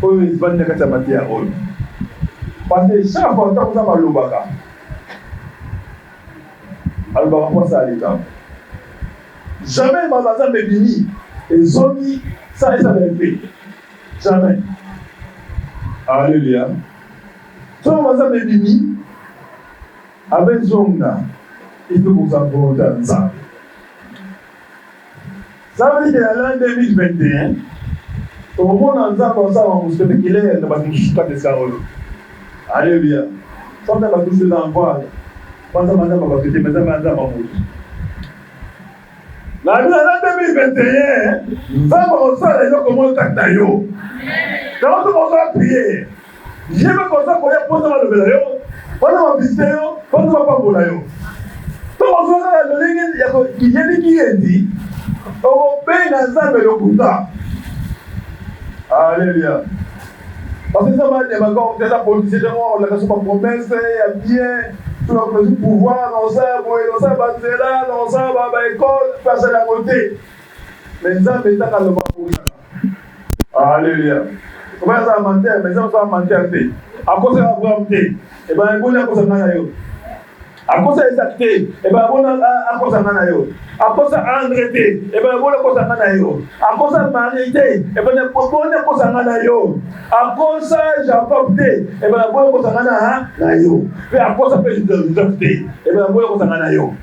oyo ezibandi na kati ya mateya oyo. Parce que chaque fois ntango nzambe alobaka mpo asaleka jamais baza mebimi ezongi ça esaleke jamais. Alléluia. Soki baza mebimi abezonga il faut qu'on s'apporte à ça. Ça veut dire que l'année 2021 au moment où nous avons ça on se fait qu'il est dans une chute de ça. Alléluia. Quand on a tous les envois quand on a pas fait mais ça va dans mon l'année 2021 nous avons ça les gens comment tacta yo. Quand on va prier je veux qu'on ça pour y poser le vélo. On va visiter yo, on va pas pour yo. Donc on va le ligne ya ko kijeni kiendi. On paye na nzambe lokuta. Alléluia. Parce que ça va des magons des politiciens on la pas promesse ya bien tout le pouvoir dans ça bazela dans ça ba école face à la côté. Mais nzambe taka le ba. Alléluia. Comment ça mentir mais ça va mentir té. À cause de Abraham té. Et ben on a cause na yo. À cause de Isaac té. Et ben on a cause na yo. À cause d'André té. Et ben on a cause na yo. À cause de Marie té. Et ben on a cause na yo. À cause de Jacob té. Et ben on a cause na yo. Et à cause de Joseph té. Et ben on a cause na yo.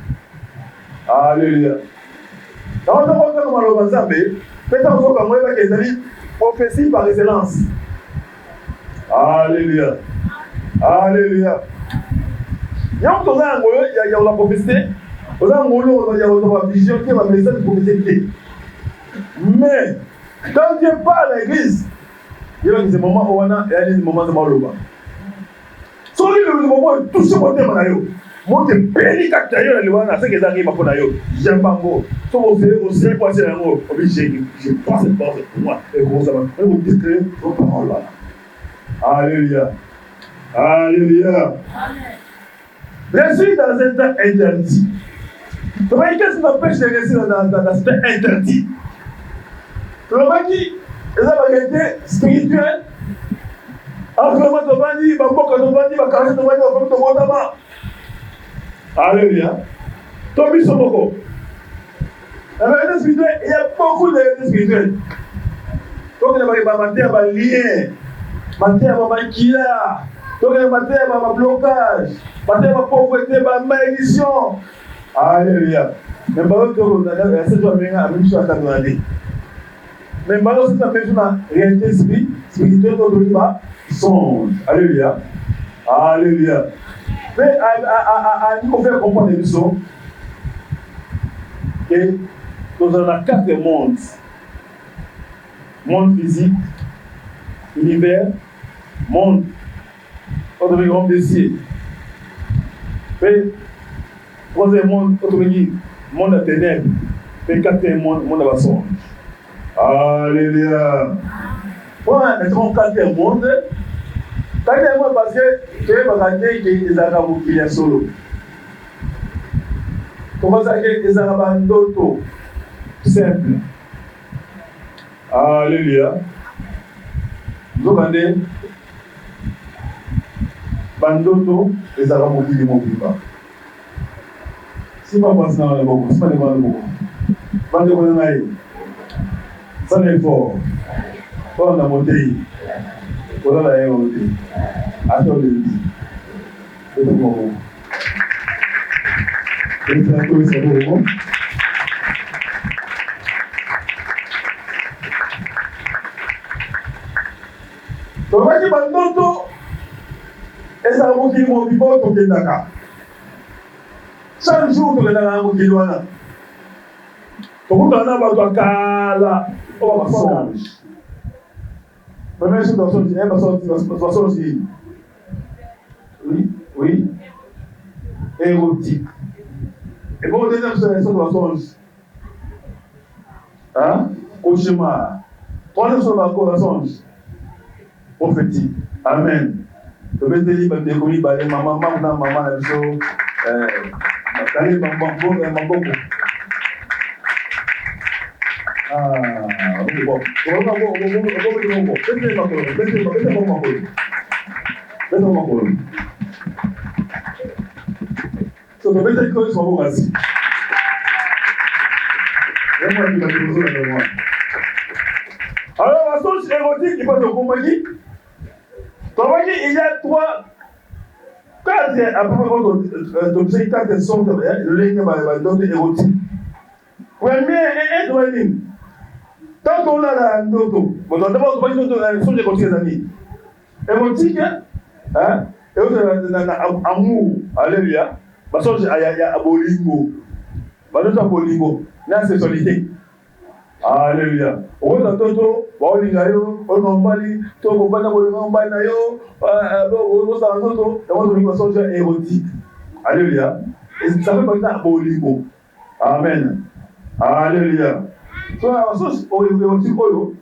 Alléluia. Dans le monde comme le Nzambe, peut-être qu'on va voir que c'est prophétie par excellence. Alléluia. Alléluia. Il y a la prophétie, il y a la vision qui est la message prophétique. Mais quand Dieu parle à l'église, il y a des moments où on a des moments de maloba. Sur le moment où tout ce monde est malade, moi je bénis quand tu as eu le moment où c'est que ça arrive à j'aime pas moi. Si vous savez passer un mot, je passe pour moi et comment ça va. Vous déclarez vos paroles là. Alléluia. Alléluia. Je suis dans un temps interdit. Vous voyez, qu'est-ce qui m'empêche de rester dans un temps interdit? Vous voyez, c'est la vérité spirituelle. Après, alléluia. Tobi Somoko. La vérité spirituelle, il y a beaucoup de vérités spirituelles. Donc, il y a des liens. Matière ma kila, donc matière ma blocage, matière ma pauvreté, ma malédiction. Alléluia. Mais par contre, c'est toi même à même chose à demander. Mais par contre, c'est même chose réalité spirituelle dont on va songe. Alléluia. Alléluia. Mais à nous faire comprendre les leçons que nous avons 4 mondes. Monde physique, univers, monde, autrement homme de ciel. Puis, troisième monde, autrement monde à ténèbres. Puis, quatrième monde, monde à songe. Alléluia. Voilà, maintenant, quatrième monde. Quatrième monde parce que tu es regarder que les Arabes qui sont solo. Comment ça que les Arabes d'auto simple. Alléluia. Vous entendez? Bandoto, les Arabes qui ne pas. Si ma passe dans le bon, si ma ne va le bon. Bandoto, ça n'est fort. On a monté. On a monté. Attendez. C'est le moment. Et c'est un peu ça pour le moment. Donc, je bandoto, et ça vous qui m'ont dit bon, tu es d'accord. Chaque jour, tu es dans le kiloana. Pour que tu aies un kala, on va songe. Première chose dans son songe, oui, oui, érotique. Et pour deuxième chose dans songe, hein, cauchemar. Troisième chose dans songe. Prophétique. Amen. Je vais te dire, maman, la chose, bon. Alors, la source érotique, il peut te comprendre. Il y a 4 sortes de lignes érotiques. Premier est dwelling. Tant qu'on a la noto, vous n'avez pas besoin de la source érotique, les amis. Érotique, hein, et vous avez amour, alléluia. Parce qu'il y a abolingo. Parce qu'il y a abolingo. La sexualité. Alléluia. On a toto, on a yo, on a mbali, to ko bana ko mbali na yo, on a toto, on a source érotique. Alléluia. Et ça fait partie de abolingo. Amen. Alléluia. So la source érotique oyo,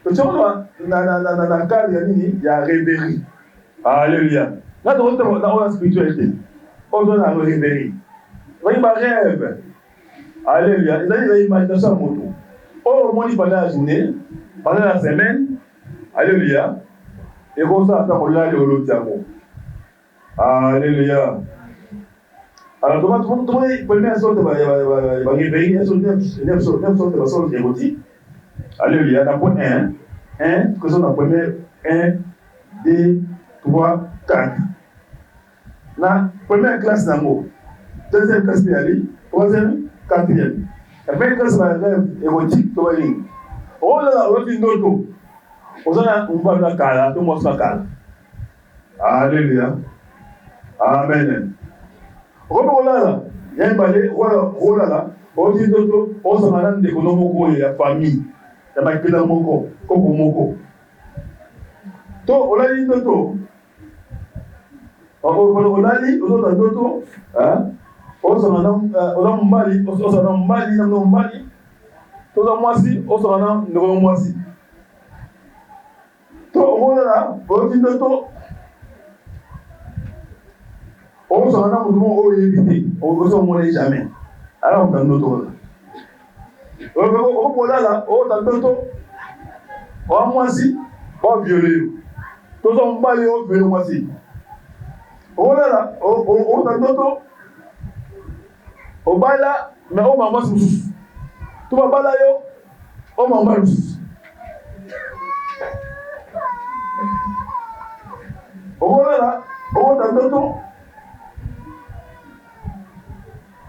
to tshona na cadre ya nini ya rêverie. Alléluia. Là dans la spiritualité. On donne la rêverie. Voyez ma rêve. Alléluia. Ils ont l'imagination à moto. Au moins pendant la journée, pendant la semaine, alléluia, et comme ça, on a le l'autre amour. Alléluia. Alors, tout le monde, première sorte de réveiller, une sorte de sorte érotique. Alléluia. Dans le point 1, que sont dans le premier 1, 2, 3, 4. La première classe d'amour, deuxième classe de troisième, quatrième. La première classe de rêve érotique, tu vas dire. On a dit d'autres. On a un kala, tout le monde kala. Alléluia. Amen. On a il y a un balai, on a on dit d'autres, on s'en a des économes, il y a famille. Il y a un peu d'amoko, kokomoko. On a dit d'autres. On a dit d'autres, hein? On a mbali, to za mwasi, on s'en a un mwasi. To on a on dit d'autres. On s'en a un mouvement évité, on ne s'en mourrait jamais. Alors on a d'autres. On là, on a d'autres. On a mwasi, on violé. To za mbali, on violé mwasi. On là, on a d'autres. On va là, mais on m'a dit tout va pas là, on m'a dit. On va là, on va dans le temps.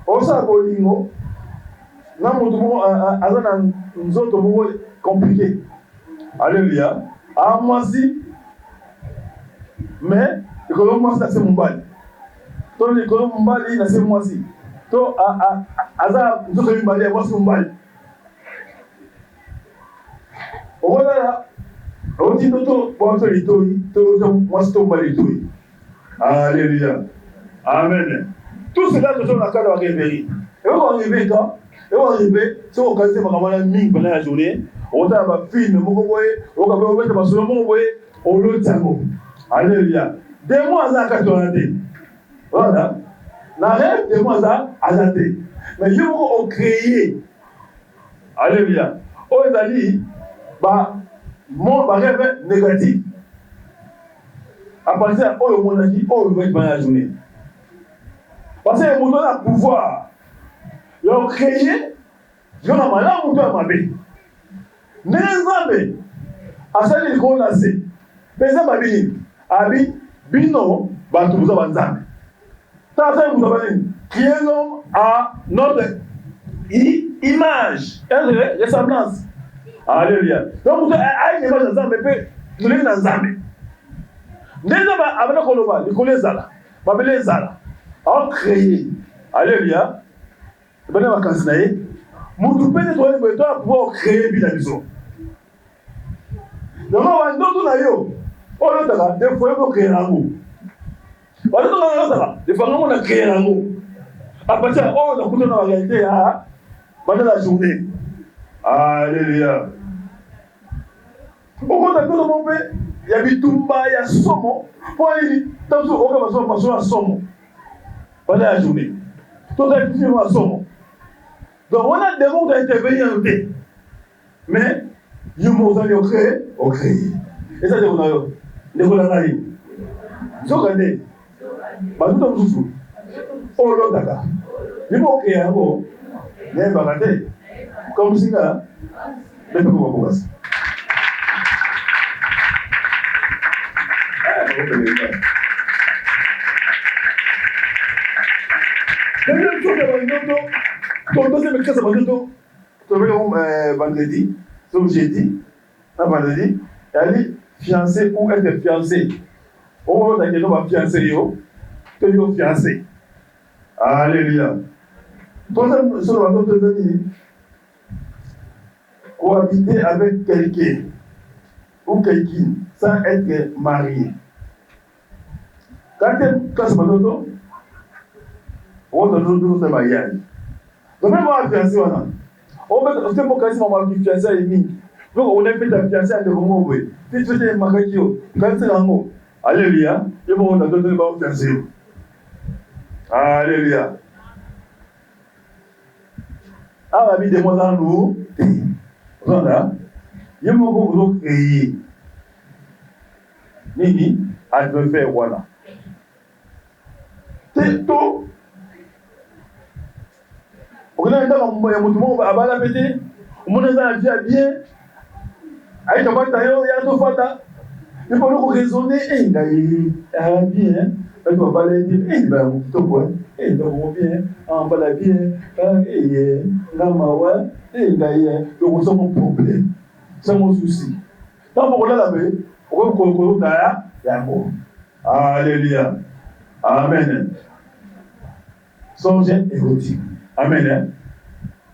On s'est bolingo. Là, nous autres, compliqué. Alléluia. À moi si, mais le colombe, c'est mon bal. Toi, le colombe, c'est moi si. To aza nzoto mbali ya wasi mbali owana oti toto boto litoi to wasi to mbali litoi. Alléluia. Amen. Tout cela que sont la cadre de rêverie. Et on arrive quand et on arrive sur occasion makamana mingi pendant la journée on a ba film moko boye on ka ba ba solo moko boye on lo tango. Alléluia. Des mois à 80. Voilà. La rêve de moi ça a daté. Mais je vous créé. Alléluia. Oh ils dit bah mon rêve négatif. À partir oh le monde dit oh il va la journée. Parce que mon a pouvoir. Ils ont créé. Ils ont malin mon toi mabé. Nezambe. À ça il qu'on a c'est. Mais ça va bien. Abi bino ba tout ça banzambe. Vous avez créé l'homme à notre image, une ressemblance. Alléluia. Donc, vous avez une image d'Azam, mais vous avez une Azam. Déjà, avec le Koloba, les collègues Zala, les Zala, ont créé. Alléluia. Vous avez une vacances. Vous pouvez nettoyer le béton pour pouvoir créer une maison. Donc, on va nous donner. On va des fois, on va créer un mot. Des fois, on a créé un mot. À partir de là, on a coupé dans la réalité pendant la journée. Alléluia. Au moment où on a il y a Bitumba, il y a Somo. Pour aller dans on va passer à Somo pendant la journée. Tout est à Somo. Donc, on a des mots d'intervenir en paix. Mais, yo mo za yo créé, on crée. Et ça, c'est on a yo. Ne ko la ngai. Zo gane. Ba tout dans tout. Oh lo daka. Yo mo créé abo. Ne ba gane. Comme si là, ne ko ko ko. Deuxième chose de deuxième classe vendredi, comme j'ai dit, vendredi, elle est fiancée ou être fiancée. On va dire qu'on va fiancer yo, que yo fiancé. Alléluia. Troisième chose de vendredi, cohabiter avec quelqu'un ou quelqu'un sans être marié. Quatrième classe vendredi, on va dire mariage. Donc même moi fiancé voilà. On va faire pour casser maman qui fiancé et mi. Donc on a fait la fiancée à de comment oui. Si tu es marié quand c'est un mot. Alléluia. Et bon on a donné ma fiancé. Alléluia. Ah la vie de moi dans nous. Voilà. Il m'a beaucoup créé. Nini a dû faire voilà. C'est tout. On a un mouvement à la pété, on a un vie bien, avec un bataillon, il y a tout fata. Il faut nous raisonner, et il a bien, il doit balayer, et il va tout quoi, et il doit bien, en bas bien, et il est, l'amawa, et il a, donc c'est mon problème, c'est mon souci. Tant qu'on a la paix, on va qu'on a, il y a bon. Alléluia. Amen. Songe érotique. Amen.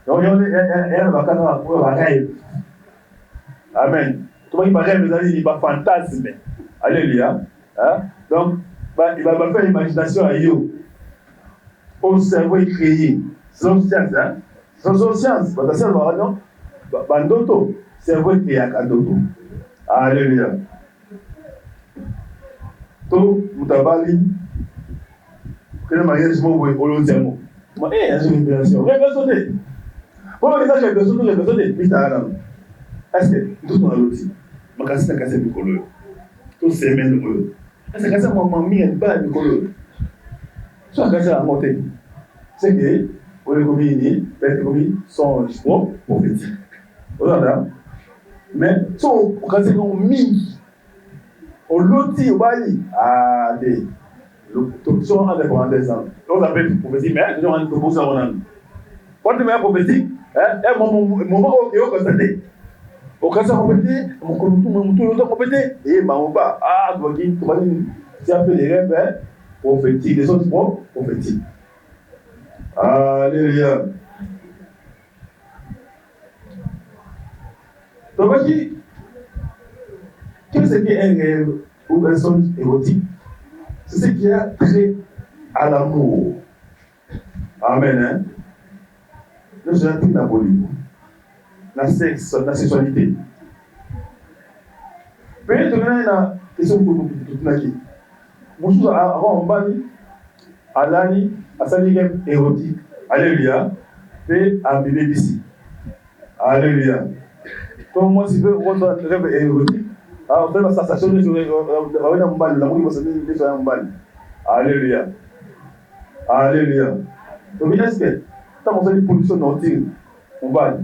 Donc, il y a un rêve. Amen. Tout le monde rêve, il va fantasme. Alléluia. Donc, il va faire l'imagination à eux. Au cerveau est créé. C'est une science. C'est une science. C'est un cerveau est créé à Kandoto. Alléluia. Tout le monde que le mariage mot au long terme. Mais il y a une révélation. Révélation. Pourquoi que ça j'ai besoin de Mr. Est-ce que tout le monde aussi ma casse na casse de color. Tout semaine de est-ce que ça maman mi est pas de color. Ça casse à monter. C'est que pour les communes, les communes sont prophétiques. Voilà. Mais so quand c'est qu'on mi au loti au bali des l'option indépendante des gens. On appelle prophétie mais on a une proposition on a. Quand tu mets prophétique un moment où on constaté. Au cas où prophétique, mon prophétique et maouba donc tu as fait les rêves prophétiques les autres prophétiques. Alléluia. Donc qu'est-ce qu'est un rêve ou un songe érotique? C'est ce qui a trait à l'amour. Amen. Le gentil Napoli. La sexualité. Peut-être que nous avons une question pour nous. Nous avons un bani, alani, asaligem érotique. Alléluia. Et un bébé d'ici. Alléluia. Donc moi, si je veux votre rêve érotique, on fait la sensation de Alléluia. Alléluia. Donc, est-ce que quand on fait une pollution nocturne, on va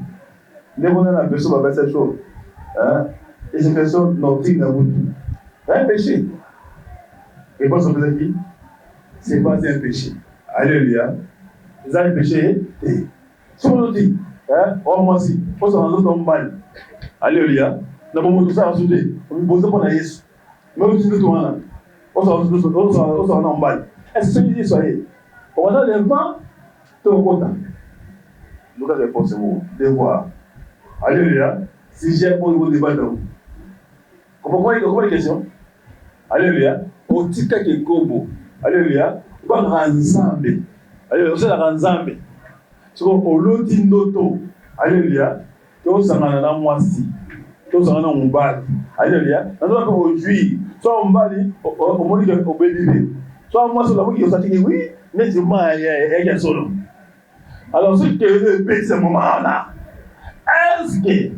on a la personne va faire cette chose. Et cette personne nocturne dans vous. C'est un péché. Et quoi, ça veut dire? C'est pas un péché. Alléluia. C'est un péché. Si on nous dit, moi aussi, on s'en rend compte mal. Alléluia. Nous avons tout ça à souder. On nous pose pour la Yesu. Mais on dit que tout le monde, on s'en rend mal. Est-ce que vous soyez? On va dans le vent, tout le monde. Nous avons réponse c'est mon devoir. Alléluia. Si j'ai pour vous débattre, vous comprenez la question? Alléluia. Au tika qui est gobo. Alléluia. On va ensemble. Alléluia. C'est la ensemble. C'est comme au loti noto. Alléluia. Tout ça dans la moisi. Tout ça dans mon bal. Alléluia. Nous avons aujourd'hui, soit on bali, au monde qui est au bébé. Soit moi sur la voie qui est au oui, mais c'est moi il y a solo. Alors ce qui est le moment là. Est-ce que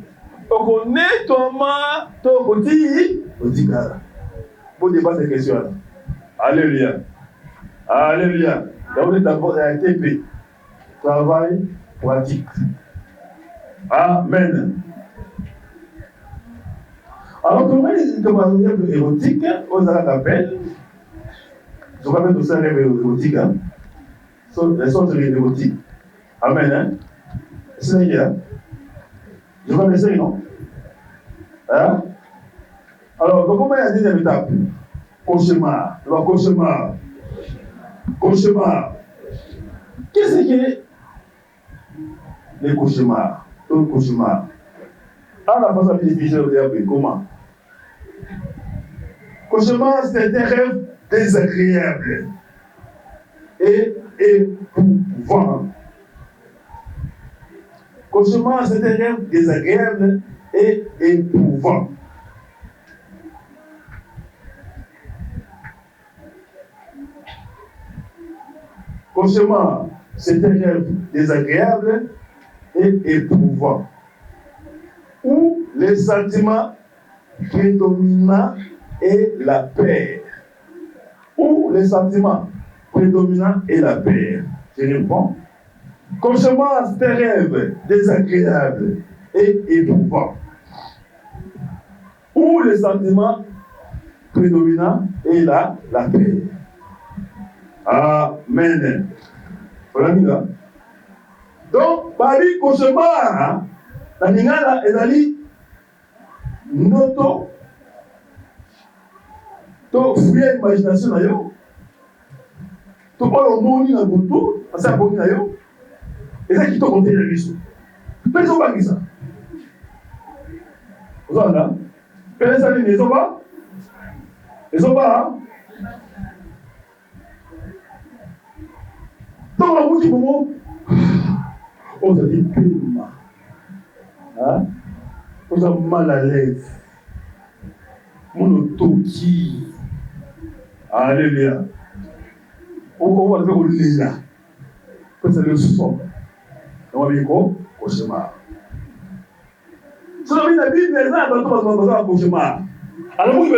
au nettoiement, au petit gars. Pour débattre ces questions-là. Alléluia. Alléluia. Donc, on est d'abord à TP. Travail pratique. Amen. Alors, comment il y a un rêve érotique, on a l'appel. Je crois que c'est un rêve érotique. Les sortes érotiques. Amen. Hein? C'est ce qu'il y a. Je crois que c'est non. Hein? Alors, comment il y a une deuxième étape? Cauchemar. Alors, cauchemar. Cauchemar. Qu'est-ce que c'est? Les cauchemars. Un cauchemar. Ah, la façon de définir comment? Cauchemar, c'est un rêve désagréable et éprouvant. Cauchemar, c'est un rêve désagréable et éprouvant. Cauchemar, c'est un rêve désagréable et éprouvant, où les sentiments prédominants est la paix. Où les sentiments prédominants est la paix. Je réponds. Cauchemar, c'est un rêve désagréable et éprouvant, où les sentiments prédominants est la paix. Amen. Voilà, donc, par le cauchemar, la lingala ezali noto to fuye imagination na yo to oyo moni na butu asa boni na yo eza kitoko konte na biso pe ezobangisa ozala pe ezali nini ezoba ntango nabuki bongo ozali pema oza mal à l'aise monotoki alléluia owana mpe kolela pesa le son yango biko cauchemar soki na bible eza na bato baza na cauchemar alamoki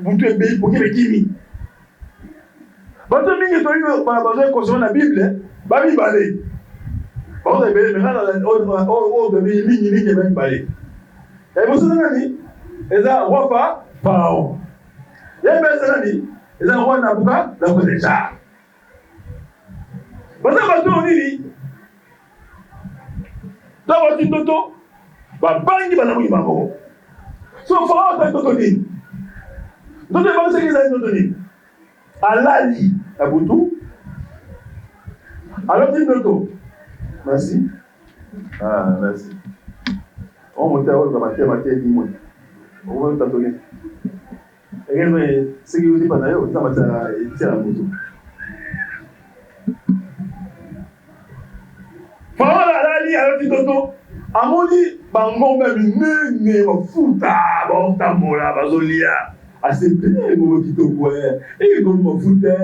butu ebei poki bekimi bato mingi toyi baza cauchemar na bible babibale baoza ebele maintenant oyo bebi mingi eba mibale ebosoza nani eza roi Pharaon ye mpe eza nani eza roi Nabucodonosor baza bato oyo nini to bati ndoto babangi banamoki bango so Pharaon atali ndoto nini ndoto ebangisaki ezali ndoto nini alali na butu aloti ndoto. Merci. Merci. On monte à haute, on va faire dis-moi. On va t'attendre. Et quand c'est que vous dites pas d'ailleurs, ça va tirer la moto. Pharaon a dit à l'autre amoni bango même nene mafuta bontamola bazolia asepele ngo kitoko ngo mafuta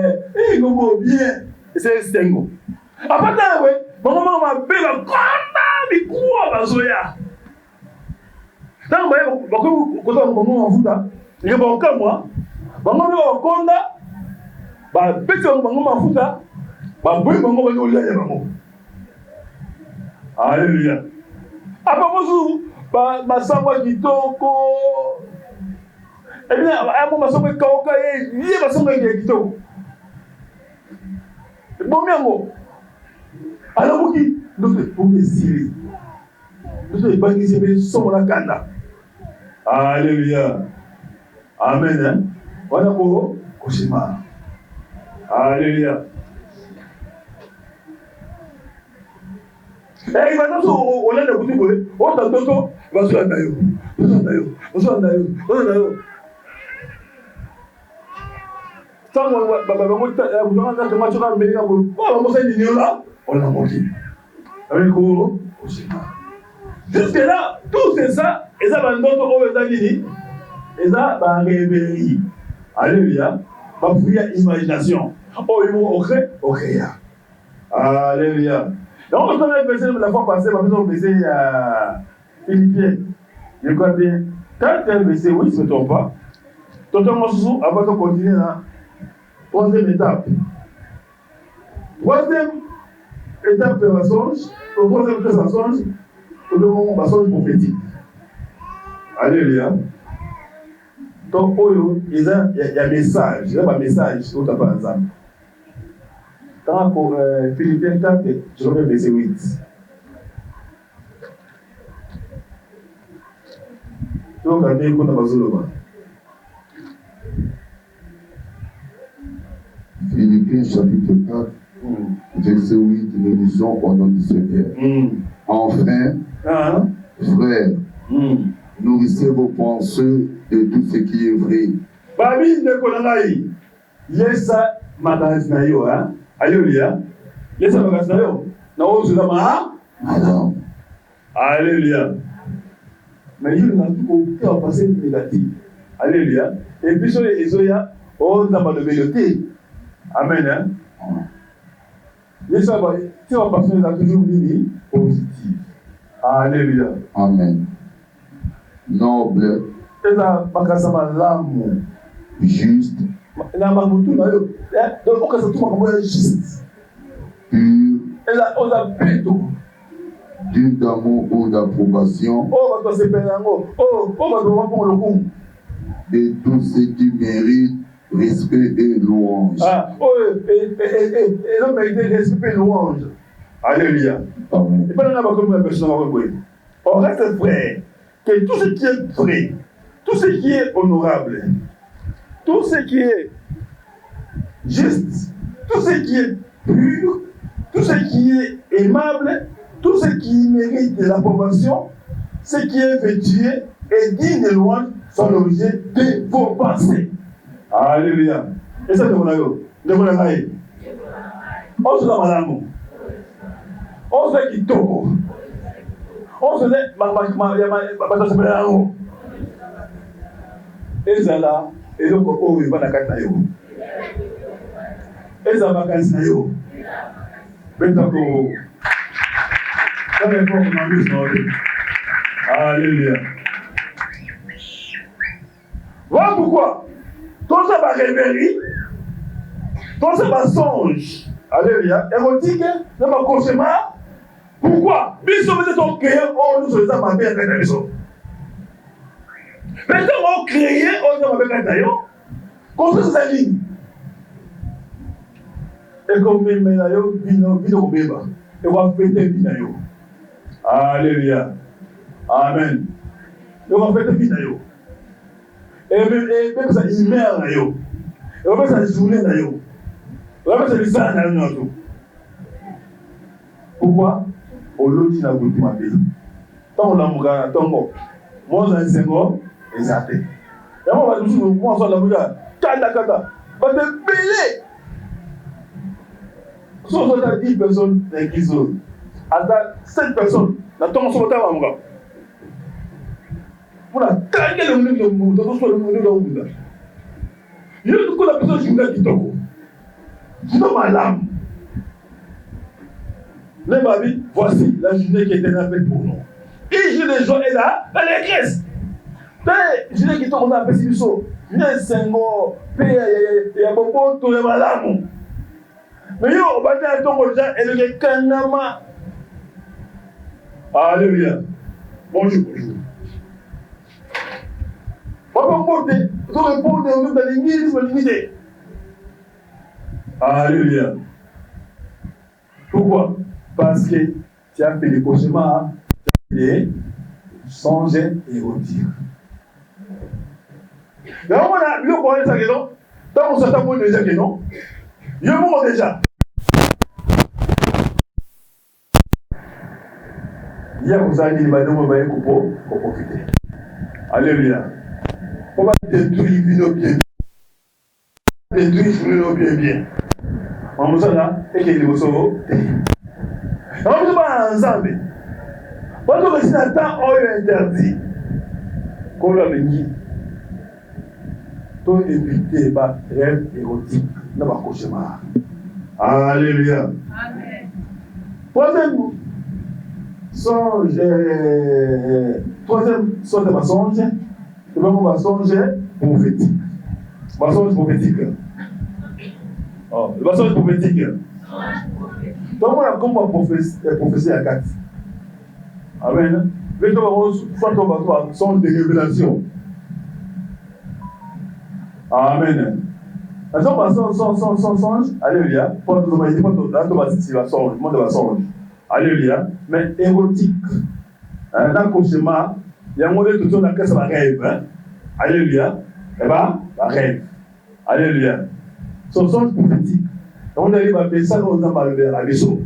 ngo bien c'est stengo apata we bongo mabela konda bikuwa bazoya tango bako koza bongo mafuta ye bonka moi bongo konda ba beto bongo mafuta ba boy bongo bazolia ya bongo. Alléluia. Après moi, ma samba kitoko. Eh bien, à moi, ma samba kaoka, il y a ma samba kitoko. Bon, bien, bon. Alors, vous qui, nous faisons des séries. Nous faisons des banques qui sont la cana. Alléluia. Amen. Hein? Voilà pour Koshima. Alléluia. Et il va dire on a des boutiques, on a d'autres, va se faire d'ailleurs. Tant jusque là, tout c'est ça, et ça va nous donner et ça va révéler. Alléluia. Va fouiller imagination. Oh, ils vont au créa. Alléluia. Donc, on a passé la fois passée, on a passé à Philippiens. Je crois bien. Quand tu as baissé, oui, je ne me trompe pas. Tonton Moussou, avant de continuer là, troisième étape. Troisième étape de mensonge, le troisième étape de mensonge, le mensonge prophétique. Alléluia. Donc, il y a un message, il y a un message au tabac ensemble. Quand pour Philippiens 4, je reviens verset 8. Donc, on a dit qu'on a besoin. Philippiens chapitre 4, verset 8, nous lisons au nom du Seigneur. Enfin, frères, nourrissez vos pensées de tout ce qui est vrai. Babi de Konangaï, Yesa Magasnayo, hein? Alléluia. Yesa Magasnayo, Naozulama, Madame. Alléluia. Mais il y a tout au passé négatif. Alléluia. Et puis sur les Ezoya, on a pas de vérité. Amen. Hein? Yesa, tu vas passer à toujours une positive. Alléluia. Amen. Noble. Et là, Makasama l'amour. Juste. La Mamutu, donc on a tout juste. Pur. Et là, on a plutôt. Dieu d'amour ou d'approbation. Oh, va passer Pénango. Oh, va devoir prendre le coup. De tout ce qui mérite respect et louange. Ah, oh, et l'homme mérite respect et louange. Alléluia. Amen. Et pas dans la comme personne on reste vrai que tout ce qui est vrai, tout ce qui est honorable, tout ce qui est juste, tout ce qui est pur, tout ce qui est aimable, tout ce qui mérite de l'approbation, ce qui est vertueux et digne de louange sont l'objet de vos pensées. Alléluia. Et ça, c'est mon aïe. De mon aïe. On se l'a madame. On se l'a qui toko. On se l'a ma ezala eloko oyo eba na kati na yo ezala makanisi na yo betako kama efoko na mbisi na oyo. Alléluia. Voilà pourquoi tout ça va révéler, tout ça va songe. Alléluia. Érotique, ça va cauchemar. Pourquoi? Biso peut-être on crée, on nous les a mabé à la maison. Maintenant, on crée, on a mabé à la maison. Comme ça, c'est ligne. Et comme Ménayo, vino beba. Et on va fêter Vinayo. Alléluia. Amen. Et on va fêter Vinayo. Et même ça, il meurt na yo. Et on va faire ça journée na yo. On va faire ça lisana na yo. Pourquoi? On l'a dit dans le ma pays. Tant on a mon gars, tant moi, moi, j'ai un sengo, et ça fait. Et moi, je me dis, moi, je suis là, moi, kata, va te payer. Si on a 10 personnes dans l'église, à 7 personnes, dans ton son temps, mon gars. Pour la taille de l'homme, dans le monde, il y a une la personne qui me dit, je suis ma lame. Les babis, voici la journée qui était faite pour nous. Et je les gens est là, dans l'église. La journée qui était on a fait si biso, il y a un sengo, il y a beaucoup de malamu. Mais yo, on va dire à ton gens et le kanama. Alléluia. Bonjour. On va porter, on va porter au même dans l'église, on va limiter. Alléluia. Pourquoi? Parce que tu as fait des cauchemars, tu as fait des songes érotiques. Là, on a vu qu'on a ça que non. Tant qu'on s'attend déjà que non. Il y a un moment déjà. Hier, vous avez dit que vous avez dit pour profiter. Alléluia. On va détruire Vino bien. Détruire Vino bien. On vous a là, et qu'il vous sauve. On ne peut pas ensemble. Quand on a un temps interdit, qu'on l'a dit, pour éviter les rêves érotiques, dans ma cauchemar. Alléluia. Amen. Troisième songe, Troisième sorte de mensonge, c'est vraiment mensonge prophétique. Mensonge prophétique. Oh, le mensonge prophétique. Donc, on a comme prophétie à 4. Amen. Mais soit on va mensonge de révélation. Amen. Donc, mensonge, alléluia. Pour nous dire, le monde va songe. Alléluia. Mais érotique. Dans le cauchemar, il y a un modèle tout dans lequel ça va rêve. Alléluia. Eh bien, ça rêve. Alléluia. Son songe prophétique. On arrive à faire ça, on a mal à l'écho.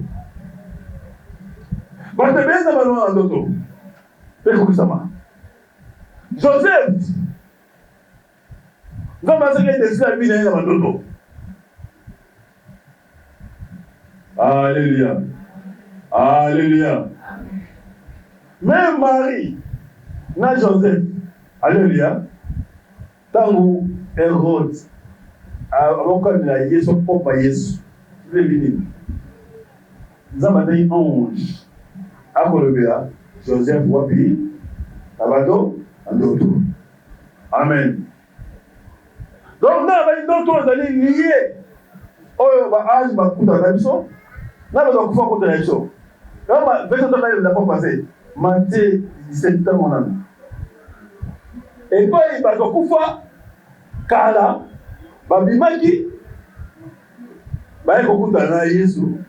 Quand tu es bien dans le monde, fais comme ça. Joseph, nous avons pensé qu'il était esclave dans le monde. Alléluia. Alléluia. Même Marie, na Joseph, alléluia, tant que Hérode, avant qu'on ait Jésus, son propre Jésus, il est venu. Nous avons dit un ange. À Colombia, Joseph Wapi, Tabato, et d'autres. Amen. Donc, nous avons dit d'autres, nous allons lier. Oh, âge, ma coupe dans la mission. Nous avons dit contre la mission. Donc, verset de la n'a pas passé. Matthieu 17 ans, mon ami. Et puis, il va donc faire Kala, Babimaki, Baïko Koutana, Jésus,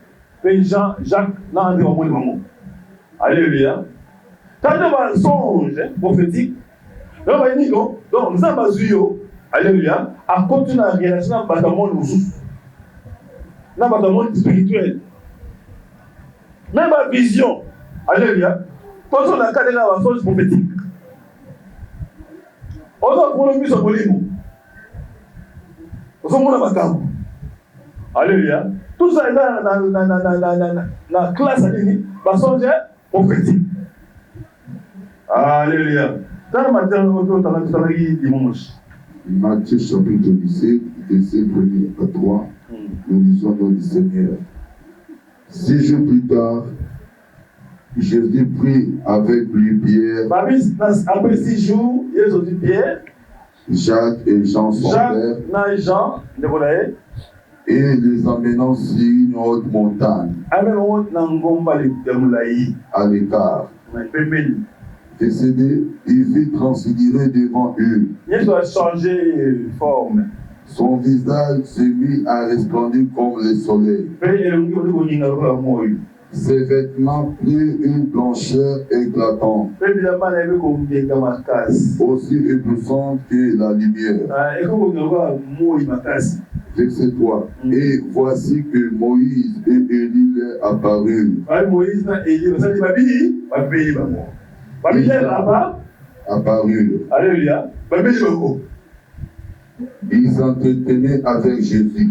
puis Jean, Jacques, Nandé, Mamou, Mamou. Alléluia. Quand on a un songe prophétique, on va dire donc, nous avons besoin, alléluia, à continuer à réaliser dans le monde dans le monde spirituel. Même la vision, alléluia. Quand on a un songe prophétique, on a pour le but sur le monde. On a un camp. Alléluia. Tout ça est dans la classe à l'ennemi, la songe prophétique. Alléluia. Dans le matin, on a dimanche. Matthieu chapitre 17, verset 1 à 3, nous lisons dans le Seigneur. 6 jours plus tard, Jésus prit avec lui Pierre. Après 6 jours, Jésus dit Pierre, Jacques et Jean son père. Jean, et les emmenant sur une haute montagne, à l'écart. Décédé, il fut transfiguré devant eux. Il doit changer forme. Son visage se mit à resplendir comme le soleil. Ses vêtements prirent une blancheur éclatante, aussi éblouissante que la lumière. Verset 3. Et voici que Moïse et Élie leur apparurent. Alléluia. Ils s'entretenaient avec Jésus.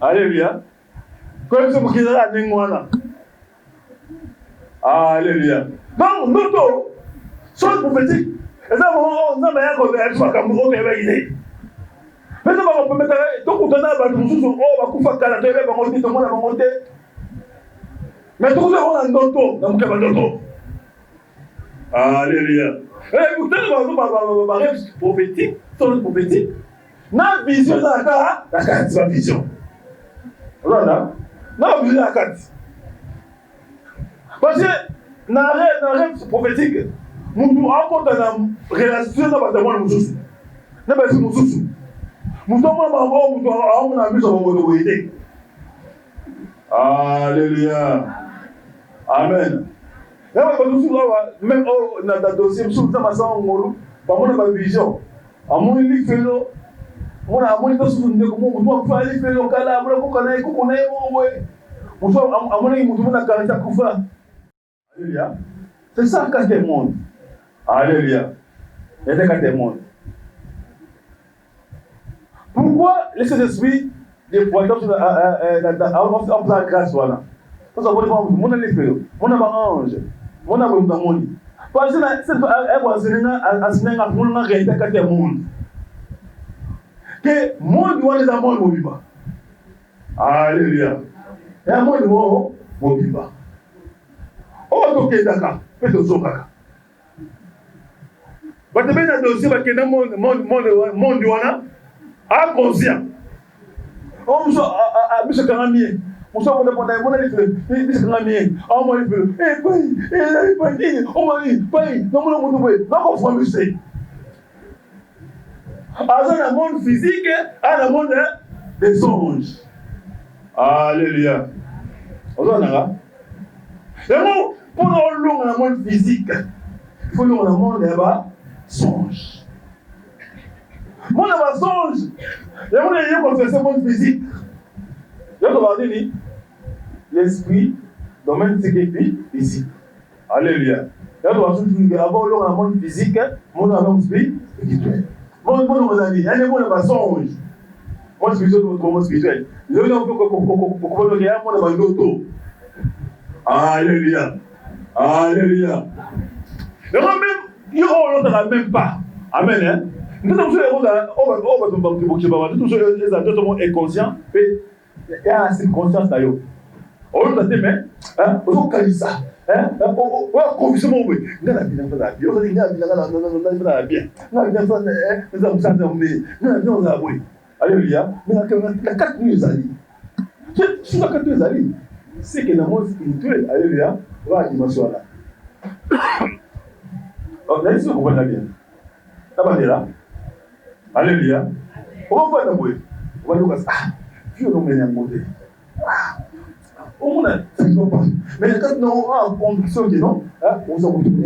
Alléluia. Alléluia. Donc, nous, chose prophétique, et ça, on a bien qu'on ait soit comme vous, mais ça va me mettre donc on a pas de sous on va couper la télé va monter tout le monde va monter mais tout ça on a d'auto dans le d'auto. Alléluia. Et pourtant on va rêve prophétique, son prophétique. Na vision dans la carte c'est vision. Voilà. Na vision la carte. Parce que na rêve prophétique. Nous apportons une relation dans le monde nous. Na pas si nous Alléluia. Amen. Même dans le dossier, nous sommes dans ma vision. À mon lit, félo. On a mon lit, nous doit faire les félo. Alléluia. C'est ça quand le monde. Alléluia. C'est ça quand le monde. Pourquoi les Saint-Esprit des fois en grâce voilà? Parce que mon a les feux, mon a ange, mon a mon lit. Parce que que monde doit les amants mobiba. Alléluia. Et un monde mobiba. Oh, ok, d'accord. Faites au kaka. But the man dossier va que le monde wana a conscient. Oh, monsieur Karamier. On s'en va prendre mon avis. Monsieur Karamier. Oh, mon avis. Eh, paye. Oh, mon avis. Paye. Non, mon avis. Non, on va monsieur. Dans le monde physique, dans le monde des songes. Alléluia. On va là. Le monde, pour nous, dans le monde physique, il faut nous dans le monde des songes. Le monde des songes, le monde est confessé le monde physique. Je vais dire l'esprit, domaine psychique, ici. Alléluia. Je vais dire avant dans le monde physique, le monde dans le monde spirituel. Mon il y a des gens qui sont songes. Moi, spirituel, comment spirituel. Je veux dire qu'il y a un monde Alléluia. Alléluia. Et moi même, il y a même pas. Amen. Hein? Nous sommes tous les inconscients. Il y a une conscience d'ailleurs. On va dire, mais, on va ça. On va confier mon oui. On va bien. Alléluia. Mais la 4 nuits sur la 4 nuits, c'est que dans le monde spirituel, alléluia, on va à la dimension là. Là, ici, on va bien. Là, alléluia. On va voir on va dire, Dieu nous met en côté. On a, mais quand on a une conviction que non, on s'en retrouve.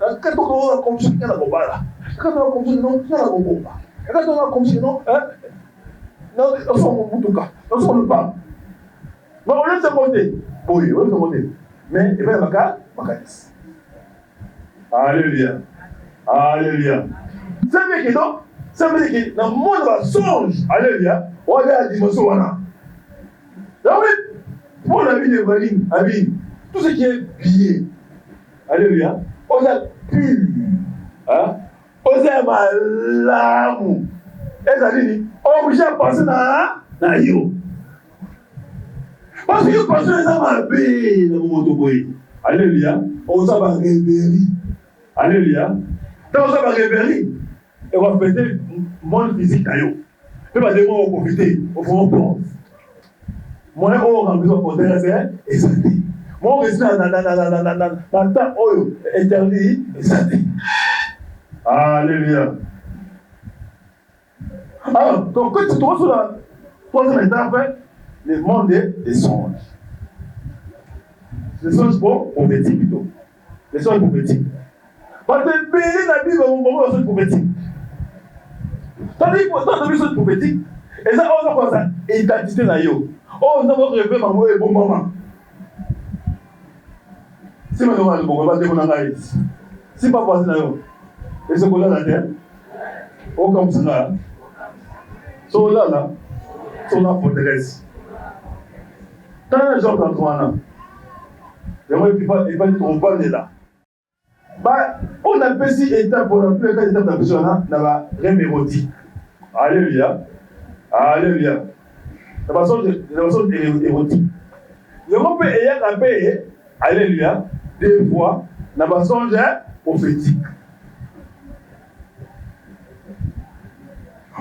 Quand on a une conviction qu'il y a la bombe là. Quand on a une conviction non, il y a la bombe. Quand on a une conviction non, non, on s'en en tout cas, on s'en le pas. Mais on laisse monter. Oui, on laisse monter. Mais il va y avoir un Alléluia. Alléluia. Ça veut dire que non, ça veut dire que dans le monde va songe. Alléluia. On va à la dimension là. Là oui, pour la vie de Valine, tout ce qui est billet. Alléluia. On a pu. On a malamu. Et ça dit, on obligé à passer dans yo. Parce que parce que les hommes habillent dans mon motoboy. Alléluia. On s'en va révéler. Alléluia. Quand on s'en va révéler, et on va fêter le monde physique d'ailleurs. Et pas des mots profiter, au fond, on pense. Moi, on a besoin de faire et ça dit. Moi, on reste dans le temps interdit et ça dit. Alléluia. Alors, donc quand tu te trouves sur la troisième étape, le monde des songes. Les songes prophétiques plutôt. Les songes prophétiques. Parce que béni la Bible, on va songe prophétique. Tandis que dans les songes prophétiques, et ça, on a quoi ça? Identité dans yo. Oh, nous avons rêvé maman et bon maman. Si nous avons le bon, on va dire qu'on a gagné. Si pas passé dans yo. Et ce qu'on a la terre, oh comme ça. So là, sur la forteresse. Quand les gens sont là, il va être trop bon là. On a passé étape pour la plus grande étape de la personne là, dans la rémérotique. Alléluia. Alléluia. La façon érotique. Le mot peut être appelé, alléluia, des fois, la façon prophétique.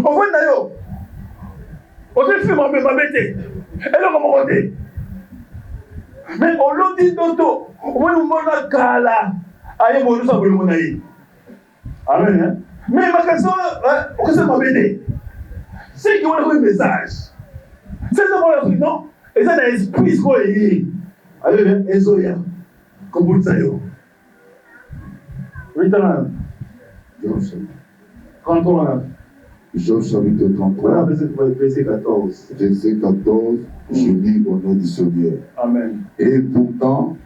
On voit d'ailleurs. On dit que ma bête, elle a commenté. Mais on l'a dit d'auto. On va nous montrer la cala. Aïe, bon, nous sommes le monaï. Amen. Mais ma question, on sait ma bête. C'est qui ont un message. C'est ça qu'on a dit, non? Et ça, l'esprit, ce qu'on est. Alléluia, Ezoya. Comme vous le savez. 8 ans. 30 ans. Job chapitre 33, verset 14. Verset 14, je lis au nom du Seigneur. Amen. Et pourtant,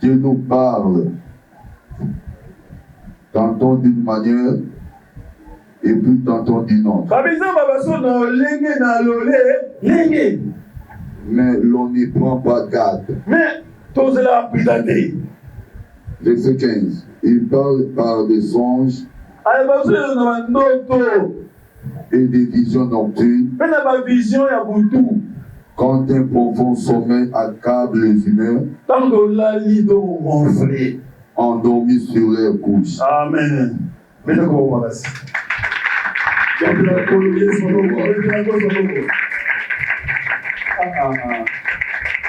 Dieu nous parle tantôt d'une manière et puis tantôt d'une autre. Mais l'on n'y prend pas garde. Mais, tout cela a pris. Verset 15. Il parle par des songes et des visions nocturnes. Quand un profond sommeil accable les humains, endormis sur leurs couches. Amen.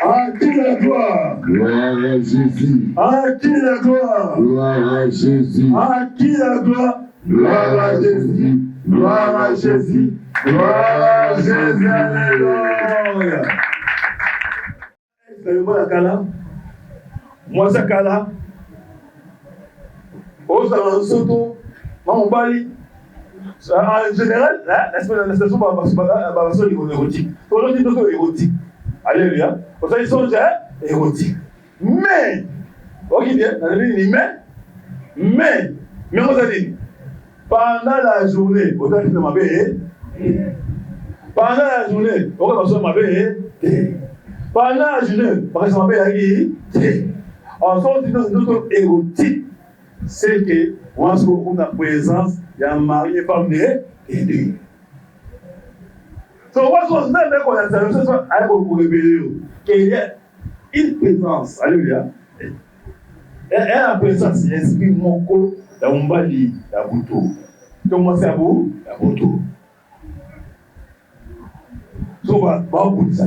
À qui la gloire? Gloire à Jésus. À qui la gloire? Gloire à Jésus. À qui la gloire? Gloire à Jésus. Gloire à Jésus. Gloire à Jésus. Alléluia. Moi, ça kala. Oh, ça va en soto. Maman Bali. En général, l'expression va érotique. On dit tout érotique. Alléluia. Pour ça, ils sont érotiques. Mais, ok bien, mais, on a dit, pendant la journée, on a dit, pendant la journée, on a dit, pendant la journée, par exemple, en sorte de notre érotique, c'est que, on a la présence, il y a un mari et femme et deux. Donc, on va se dire qu'on a cette chose à pour révéler qu'il y a une présence, alléluia. Et la présence, c'est l'esprit moko, la umbali, la buto. Comment c'est à vous? La buto. Donc, on va vous dire ça.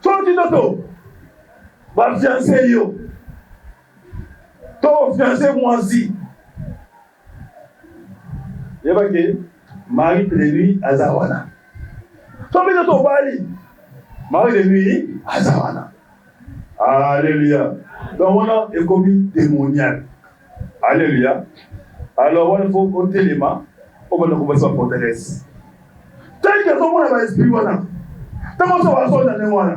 Donc, tu notes, va fiancer yo. Ton fiancé moisi. Il y a que Marie de nuit à Zawana. Ton bien de Bali. Marie de nuit à Zawana. Alléluia. Donc on a un commis démoniaque. Alléluia. Alors on faut compter les mains. On va nous commencer à forteresse. Tant que tout le monde a l'esprit, tant que ça va sortir dans les mois.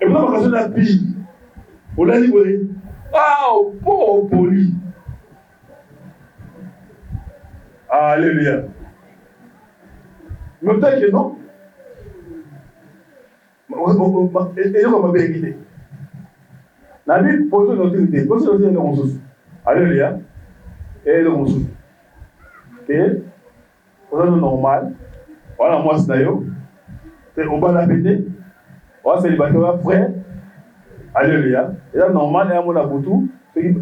Et puis on va passer la pile. On a dit oui. Ah, pauvre poli. Alléluia. Mais peut-être que non. Et nous, on va bien guider. La Bible pose une autorité. Pose une autorité dans mon sous. Alléluia. Et dans mon sous. Ok. On est normal. Voilà, moi, c'est d'ailleurs. On va la péter. On va célibataire, frère. Alléluia. Et là, normal, il y a un mot à Boutou. Ceux qui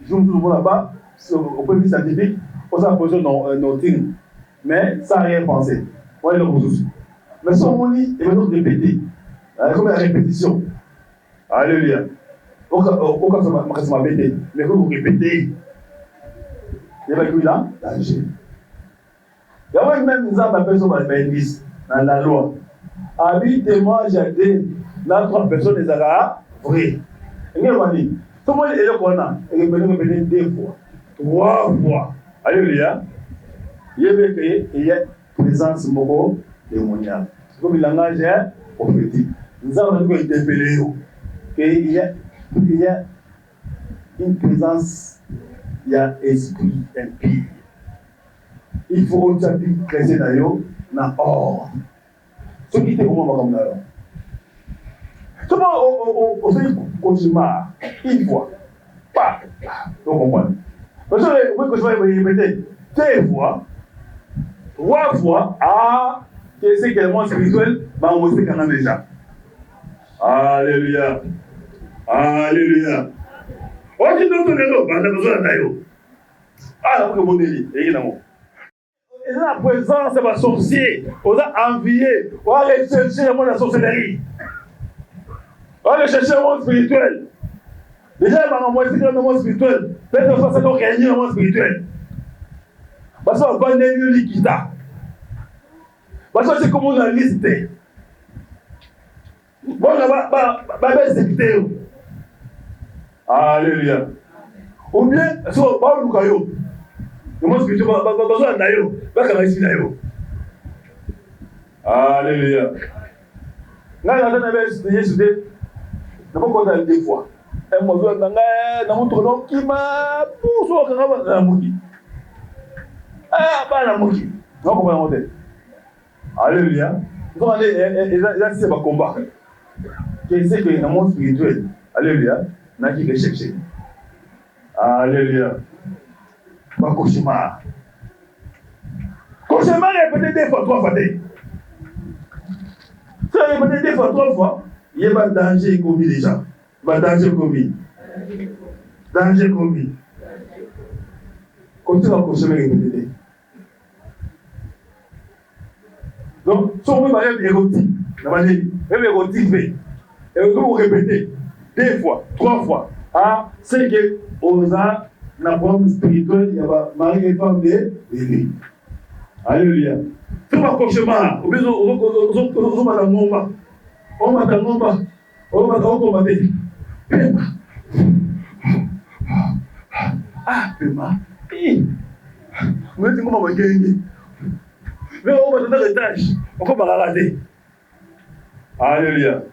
jouent tout le monde là-bas, au point de vue scientifique, on s'est posé nos things. Mais ça n'a rien pensé. On est là pour tous. Mais si on lit, il va nous répéter. Comme la répétition. Alléluia. Au cas où ça m'a pété. Mais quand vous répétez, il y a qui là? Danger. Il y a même une autre personne qui va être dans la loi. Habitez-moi, j'ai dans 3 personnes, les agas, vrai. Et il va dire, tout le monde est là qu'on a. Et il va répéter 2 fois, 3 fois. Alléluia. Il y a présence moko démoniaque. Comme il langage est prophétique. Nous avons interpellé qu'il y a une présence, il y a esprit impie. Il faut aussi crescer dans l'ordre. Ce qui était au moment comme ça. Tout le monde au sein du cauchemar, une fois, pas, vous comprenez. Parce que oui, que je vais répéter 2 fois, 3 fois, c'est que le monde spirituel va montrer quand même déjà. Alléluia. Alléluia. On dit notre nélo, on a besoin d'ailleurs. Ah, on est bon, évidemment. Et la présence de ma sorcier, on a envié, on va aller chercher le monde de la sorcellerie. On va aller chercher le monde spirituel. Déjà, il va envoyer le monde spirituel. Peut-être que ça va gagner le monde spirituel. Parce qu'on va vendre le liquide. Parce que c'est comme on a listé. Bon, on va exécuter. Alléluia. Ou bien, si on va au Lucayo, le monde spirituel va besoin d'ailleurs. Va quand ici d'ailleurs. Alléluia. Là, on avait étudié. Je ne peux pas 2 fois. Et moi, je vais dans mon qui m'a poussé au la mouki. Ah, pas la mouki. Non, comment on dit? Alléluia. Ils ont allé, ils ont combat. Qui sait que dans le monde spirituel, alléluia, n'a qui recherché. Alléluia. Pas cauchemar. Cauchemar est peut-être 2 fois, 3 fois. Ça est peut-être 2 fois, 3 fois. Il y a pas de danger commis déjà. Pas de danger commis. Danger commis. Quand tu vas cauchemar répété. Donc, si on veut parler érotique, même érotique fait. Et vous répétez 2 fois, 3 fois. Ah, c'est que on a la forme spirituelle, il y a mari et femme de lui. Alléluia. Tout va cauchemar. On va dans ngomba. On va dans ngomba. On va dans ngomba. Pema. Ah, pema. Vous êtes comment on va gagner? Mais on va dans l'étage. On va rater. Alléluia.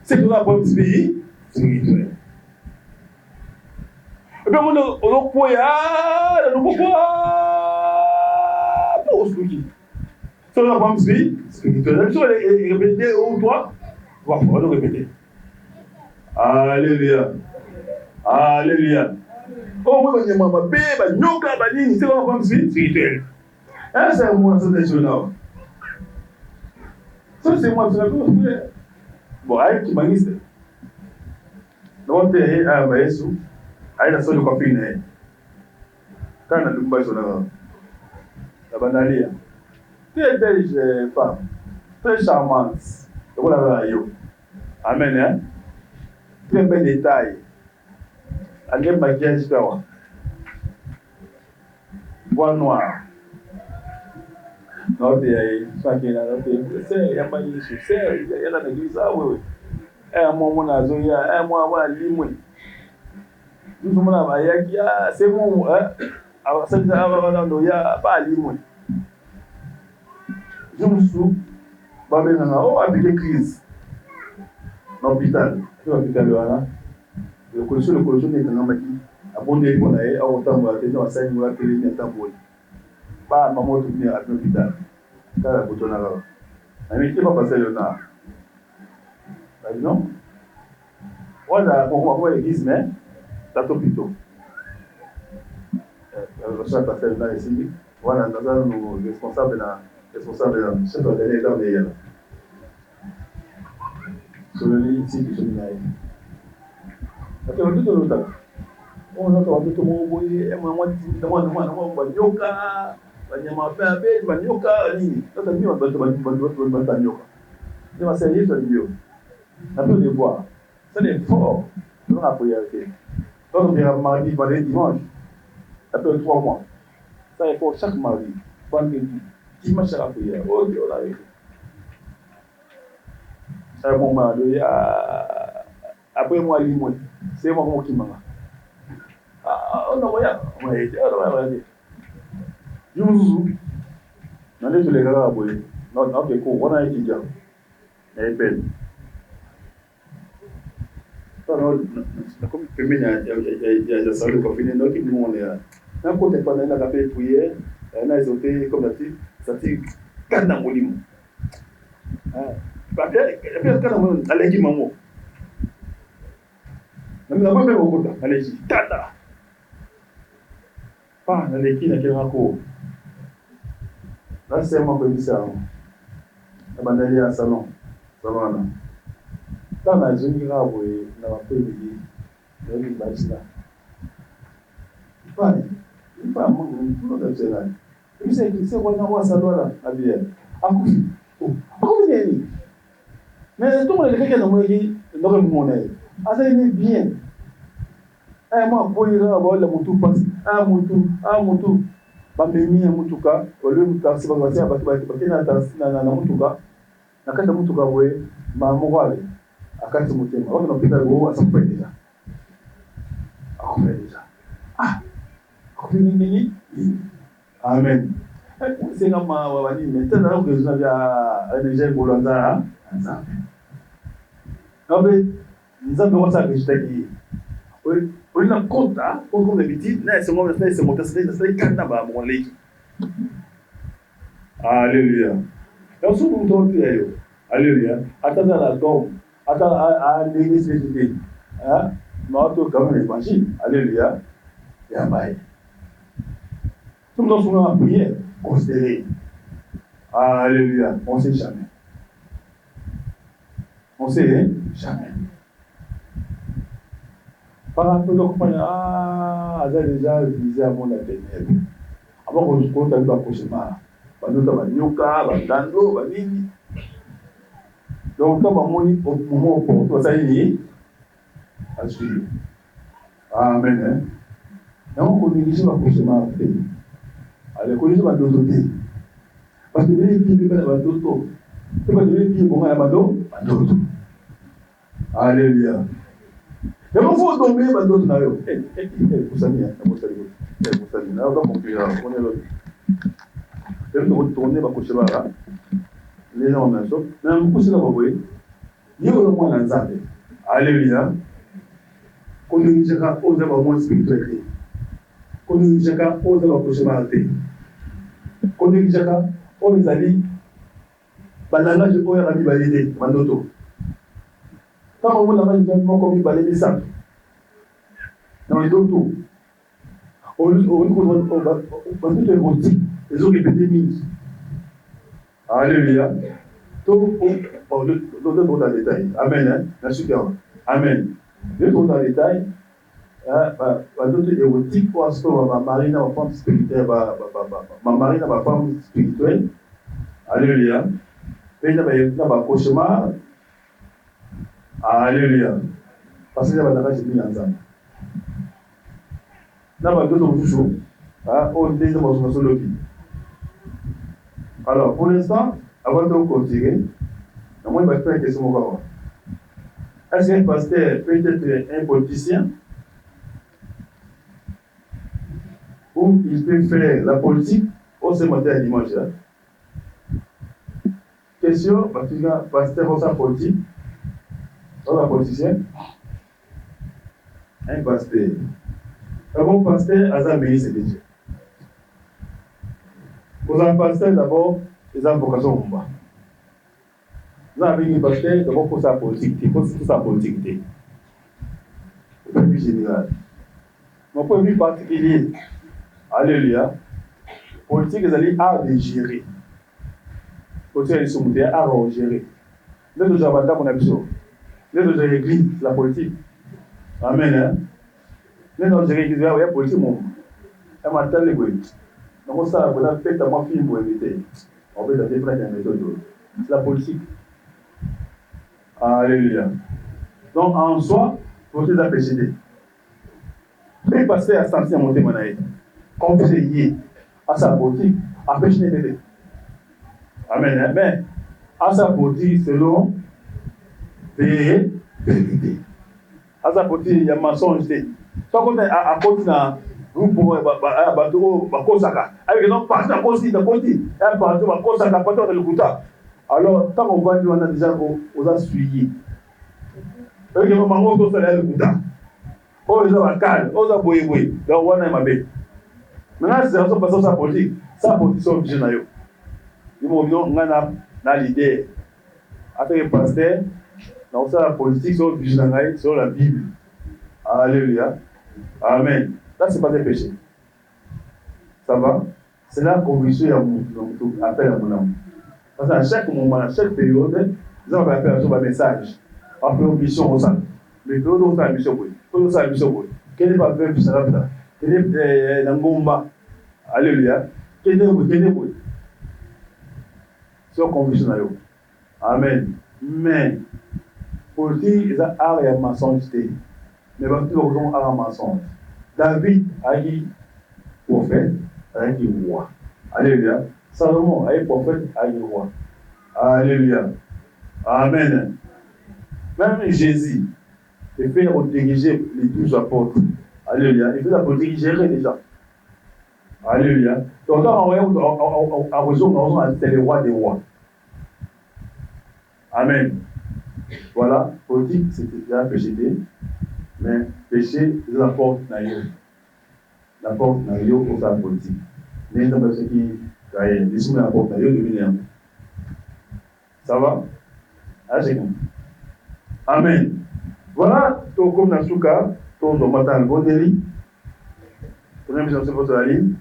C'est pour la forme spirituelle. Et bien, on a quoi ya? On a quoi? Pour ce qui. C'est la forme spirituelle. Même si on est répété ou toi, on va répéter. Alléluia. Alléluia. Oh, moi, je m'en vais, c'est la forme spirituelle. C'est un mois, c'est national. Ça, c'est moi, c'est la chose. Bon, aïe, qui maniste. Donc, tu es à Maïsou. Aïe, la seule copine. Quand on a le bas sur la banalière. Tu es belle femme, très charmante. Et voilà, là, yo. Amen, hein. Très bel détail. Elle est maquillage, je crois. Bois noir. Non, tu es chacun là, tu es. Il y a pas de souci. Il y a l'église, ah oui, oui. Un moment, on a zoé, un mois, on a limoué. Nous sommes là, il y a, c'est bon, hein. Alors, ça, il y a pas limoué. Je me souviens, on a des crises dans l'hôpital. L'hôpital, là. Le collection est dans le abondé pour aller à autant de 5 mois que les temps pour pas maman tout venir à l'hôpital. Quand la bouton là. Mais qui va passer le temps? Non? Voilà, on va voir l'église, mais ça tombe plutôt. Ça passe le temps ici. Voilà, nous sommes responsables de ce qu'on a donné dans les yeux. Sur le lit ici, qui sont là. Ok, on dit tout le temps. On a tout le monde, on c'est fort. On a priorité. Donc, on vient mardi, vendredi, dimanche. Après 3 mois. Ça est pour chaque mardi, vendredi, dimanche à la prière. Oh Dieu, on a arrêté. À un moment, après moi, c'est moi qui m'a. On a voyagé. On a voyagé. Je vous dis, on a tous les gars à boire. Ok, cool, on a étudié. Et peine. Comme il y a des salles de confinement, donc ils vont aller. D'un côté, pendant la café prière, on a sauté comme ça dit, quand dans mon lit. Parce que quand on a allé maman. On n'a pas fait au côté, allez, tata. Pas dans l'équipe qui est encore. Là, c'est mon commissaire. On va aller à salon. Salon. Dans la zone grave, on va payer les bâtiments. Il faut un peu de temps. Il sait que c'est quoi ça doit à bien. À combien? Mais tout le monde est quelqu'un qui n'a pas de monnaie. Ah, ça est bien. Moi, pour y avoir le moutou passe. Un moutou. Bamemi un moutouka. Au lieu de tasser, on va dire, parce que na moutuka. Na kata moutuka, oui, ma morale. À 4 moutons. On a fait un gros à son point déjà. Ah! Amen. C'est comme maintenant que nous avons un ingénieur volontaire. Nous avons ça que je t'ai dit. On a compte, comme d'habitude, c'est mon frère, c'est mon testament, c'est quand on va mon lit. Alléluia. Dans ce monde, alléluia. Attends la gomme. Attends, à l'église, hein? Mais quand même l'évangile. Alléluia. Et à Maï. Tout le monde sont en prière, considéré. Alléluia. On ne sait jamais. On ne sait jamais. Par rapport à ça, déjà visé à mon ténèbre. Avant qu'on se compte avec un cauchemar. Nous avons Nyoka, Dando, Nini. Donc, quand on est au moment où ça y est, à suivre. Amen. Donc, on néglige pas cauchemar. Allez, on néglige pas d'autoté. Parce que les filles ne peuvent pas d'auto. C'est pas les filles qui vont à d'auto. Alléluia. Mais il faut tomber dans d'autres naïos. Vous savez, vous savez, on va conclure. On est là. Et nous retourner à Kocheba. Les gens ont même chose. Mais on pousse là, vous voyez. Il y a au moins un zap. Alléluia. Qu'on nous dise qu'à oser au moins spiritualité. Qu'on nous dise qu'à oser au Kocheba. Qu'on nous dise qu'à oser aller. Banana, je peux y aller valider. Mandoto. Quand on a dit comme il balait les sacs, dans les autres, on va tout érotique, les autres répétés minutes. Alléluia. Tout dans le détail. Amen. Hein? Merci bien. Amen. Deux dans le détail. D'autres érotiques pour assurer ma marine à ma femme spirituelle, ma marine à ma femme spirituelle. Alléluia. Puis il y a un cauchemar. Alléluia. Parce que y a des gens qui ensemble. Alors, pour l'instant, avant de continuer, moi, je vais faire une question. Est-ce qu'un pasteur peut être un politicien? Ou il peut faire la politique au matin et dimanche? Question, parce que pasteur au politique. Un politicien, un pasteur. Un bon pasteur a sa ministre de Dieu. Pour un pasteur, d'abord, il a une vocation au combat. Vous avez un pasteur, d'abord pour sa politique, pour sa politique. Au point de vue général. Mon point de vue particulier, alléluia, politique, ils allaient art de gérer. Politique, ils sont art de gérer. Là, nous avons qu'on a besoin. Là, nous avons l'église, la politique. Amen. Là, nous avons l'église, il y a la politique. Elle m'a dit, donc ça, on a fait à ma fille pour éviter. On va dire que c'est la politique. Alléluia. Donc, en soi, il faut les péché. Mais passer à sentir à monter mon aïe. Conseiller à sa politique, à péché bébé. Amen. Mais, à sa politique, selon les vérités. À sa politique, il y a mensonge. Soit qu'on est à côté d'un groupe pour Kosaka. Avec les gens partent à côté de côté. Et partout à Kosaka, partout dans le Kouta. Alors, tant qu'on voit, on a déjà aux assuyés. Avec les gens, on a le Kouta. Oh, ils ont un calme, ils ont boyé. Donc, on a ma bête. Maintenant, c'est un peu sa politique. Sa politique, c'est obligé d'ailleurs. Ils m'ont dit, on a l'idée. Avec les pasteurs, donc ça, la politique, c'est obligé d'aller sur la Bible. Alléluia. Amen. Là, ce n'est pas des péchés. Ça va? C'est là qu'on réussit à appel à mon âme. Parce qu'à chaque moment, à chaque période, nous avons appel à un message. Après, une mission au sein. Mais tout le monde a une mission. Tout le monde a une mission. Quel est le peuple qui sera là? Quel est le Ngomba? Alléluia. Quel est le peuple? C'est une conviction. Amen. Mais, pour dire, il y a un mensonge. Mais il y a un mensonge. David a dit prophète, a dit roi. Alléluia. Salomon a dit prophète, a dit roi. Alléluia. Amen. Même Jésus, il fait diriger les 12 apôtres. Alléluia. Il fait la politique gérer déjà. Alléluia. Donc, quand on rejoint, c'est le roi des rois. Amen. Voilà, politique, c'est un péché. Mais péché, c'est la porte naïve. La porte naïve pour faire la politique. Mais il y a des gens qui disent que la porte naïve devient. Ça va? Ah, c'est comme. Amen. Voilà, tout comme Nasuka, tout le matin, le bon délit. Tout le monde, c'est votre ligne.